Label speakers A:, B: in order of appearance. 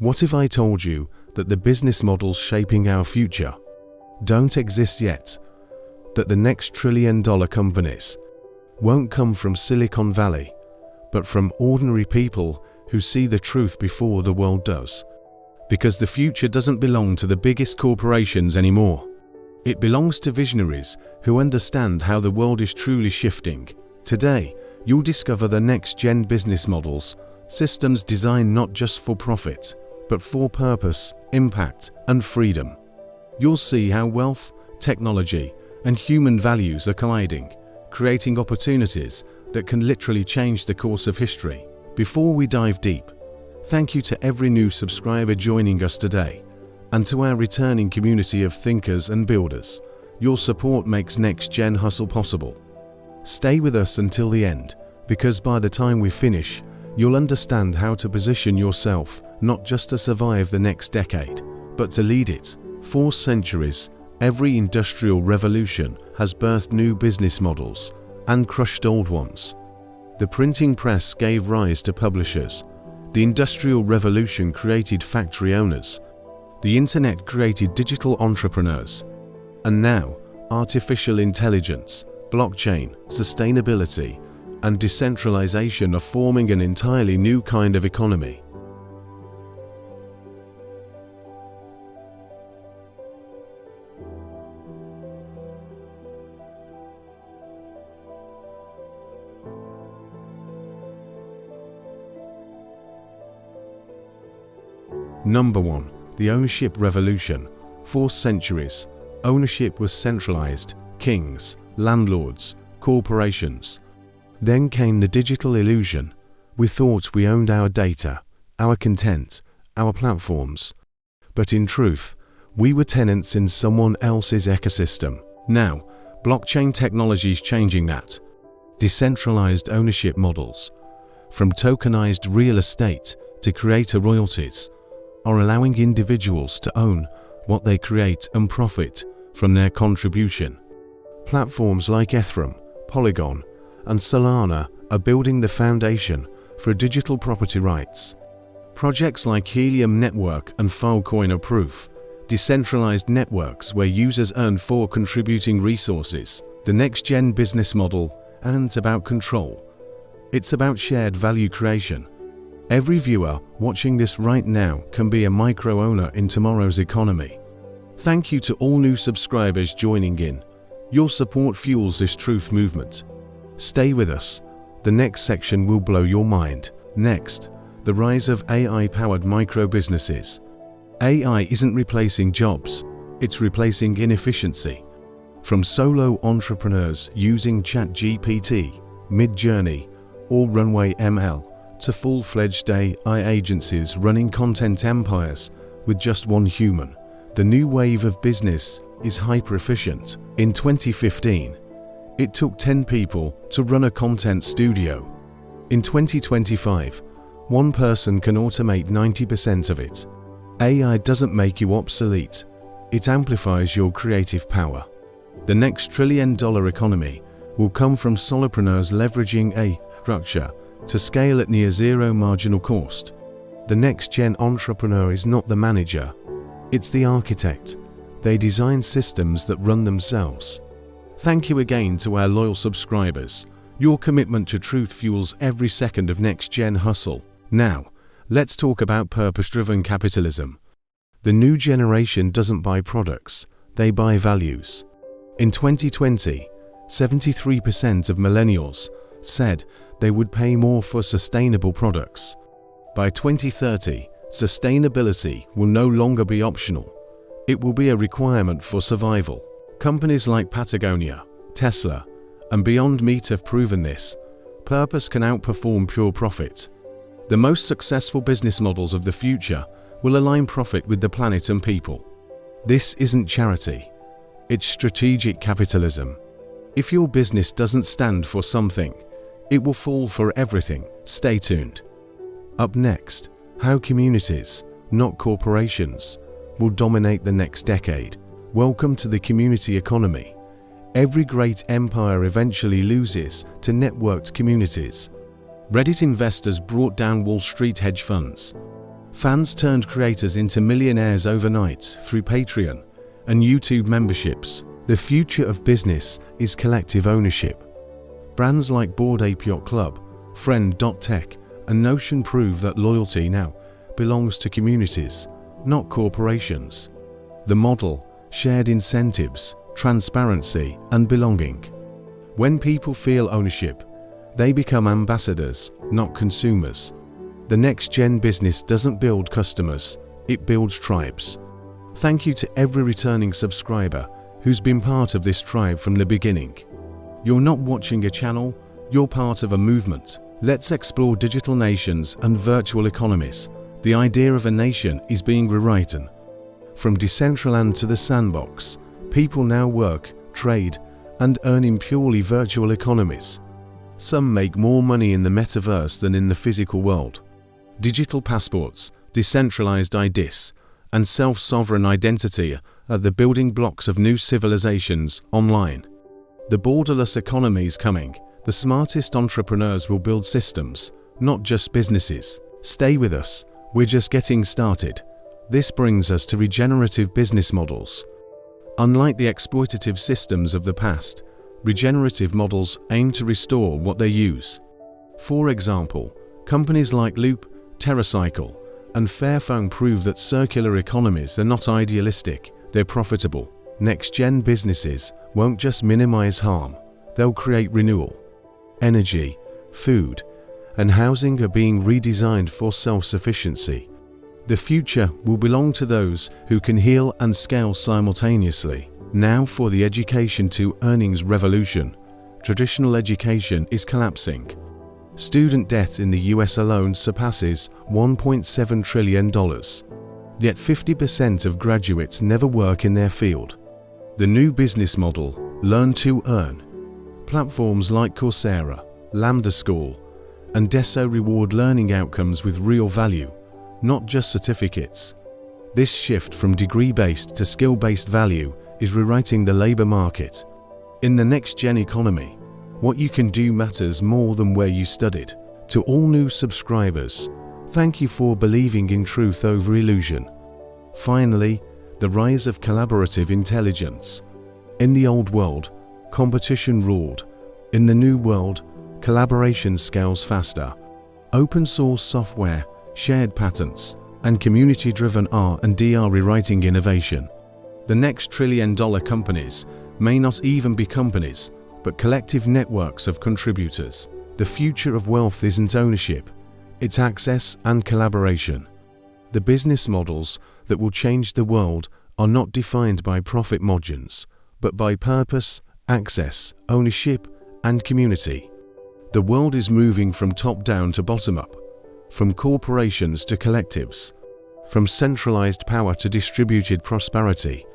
A: What if I told you that the business models shaping our future don't exist yet? That the next trillion-dollar companies won't come from Silicon Valley, but from ordinary people who see the truth before the world does. Because the future doesn't belong to the biggest corporations anymore. It belongs to visionaries who understand how the world is truly shifting. Today, you'll discover the next-gen business models, systems designed not just for profit, but for purpose, impact, and freedom. You'll see how wealth, technology, and human values are colliding, creating opportunities that can literally change the course of history. Before we dive deep, thank you to every new subscriber joining us today, and to our returning community of thinkers and builders. Your support makes Next Gen Hustle possible. Stay with us until the end, because by the time we finish, you'll understand how to position yourself not just to survive the next decade, but to lead it. For centuries, every industrial revolution has birthed new business models and crushed old ones. The printing press gave rise to publishers. The Industrial Revolution created factory owners. The internet created digital entrepreneurs. And now, artificial intelligence, blockchain, sustainability, and decentralization are forming an entirely new kind of economy. Number 1. The ownership revolution. For centuries, ownership was centralized: kings, landlords, corporations. Then came the digital illusion. We thought we owned our data, our content, our platforms. But in truth, we were tenants in someone else's ecosystem. Now, blockchain technology is changing that. Decentralized ownership models, from tokenized real estate to creator royalties, are allowing individuals to own what they create and profit from their contribution. Platforms like Ethereum, Polygon, and Solana are building the foundation for digital property rights. Projects like Helium Network and Filecoin are proof. Decentralized networks where users earn for contributing resources. The next-gen business model isn't about control. It's about shared value creation. Every viewer watching this right now can be a micro-owner in tomorrow's economy. Thank you to all new subscribers joining in. Your support fuels this truth movement. Stay with us. The next section will blow your mind. Next, the rise of AI-powered micro-businesses. AI isn't replacing jobs, it's replacing inefficiency. From solo entrepreneurs using ChatGPT, Midjourney, or Runway ML, to full-fledged AI agencies running content empires with just one human. The new wave of business is hyper-efficient. In 2015, it took 10 people to run a content studio. In 2025, one person can automate 90% of it. AI doesn't make you obsolete, it amplifies your creative power. The next trillion-dollar economy will come from solopreneurs leveraging AI structure to scale at near zero marginal cost. The next-gen entrepreneur is not the manager, it's the architect. They design systems that run themselves. Thank you again to our loyal subscribers. Your commitment to truth fuels every second of next-gen hustle. Now, let's talk about purpose-driven capitalism. The new generation doesn't buy products, they buy values. In 2020, 73% of millennials said they would pay more for sustainable products. By 2030, sustainability will no longer be optional. It will be a requirement for survival. Companies like Patagonia, Tesla, and Beyond Meat have proven this. Purpose can outperform pure profit. The most successful business models of the future will align profit with the planet and people. This isn't charity, it's strategic capitalism. If your business doesn't stand for something, it will fall for everything. Stay tuned. Up next, how communities, not corporations, will dominate the next decade. Welcome to the community economy. Every great empire eventually loses to networked communities. Reddit investors brought down Wall Street hedge funds. Fans turned creators into millionaires overnight through Patreon and YouTube memberships. The future of business is collective ownership. Brands like Bored Ape Yacht Club, Friend.tech, and Notion prove that loyalty now belongs to communities, not corporations. The model: shared incentives, transparency, and belonging. When people feel ownership, they become ambassadors, not consumers. The next-gen business doesn't build customers, it builds tribes. Thank you to every returning subscriber who's been part of this tribe from the beginning. You're not watching a channel, you're part of a movement. Let's explore digital nations and virtual economies. The idea of a nation is being rewritten. From Decentraland to the sandbox, people now work, trade, and earn in purely virtual economies. Some make more money in the metaverse than in the physical world. Digital passports, decentralized IDs, and self-sovereign identity are the building blocks of new civilizations online. The borderless economy is coming. The smartest entrepreneurs will build systems, not just businesses. Stay with us, we're just getting started. This brings us to regenerative business models. Unlike the exploitative systems of the past, regenerative models aim to restore what they use. For example, companies like Loop, TerraCycle, and Fairphone prove that circular economies are not idealistic, they're profitable. Next-gen businesses won't just minimize harm, they'll create renewal. Energy, food, and housing are being redesigned for self-sufficiency. The future will belong to those who can heal and scale simultaneously. Now for the education to earnings revolution. Traditional education is collapsing. Student debt in the US alone surpasses $1.7 trillion. Yet 50% of graduates never work in their field. The new business model: learn to earn. Platforms like Coursera, Lambda School, and Deso reward learning outcomes with real value, not just certificates. This shift from degree-based to skill-based value is rewriting the labor market. In the next-gen economy, what you can do matters more than where you studied. To all new subscribers, thank you for believing in truth over illusion. Finally, the rise of collaborative intelligence. In the old world, competition ruled. In the new world, collaboration scales faster. Open source software, shared patents, and community-driven R&D are rewriting innovation. The next trillion-dollar companies may not even be companies, but collective networks of contributors. The future of wealth isn't ownership, it's access and collaboration. The business models that will change the world are not defined by profit margins, but by purpose, access, ownership, and community. The world is moving from top-down to bottom-up, from corporations to collectives, from centralized power to distributed prosperity.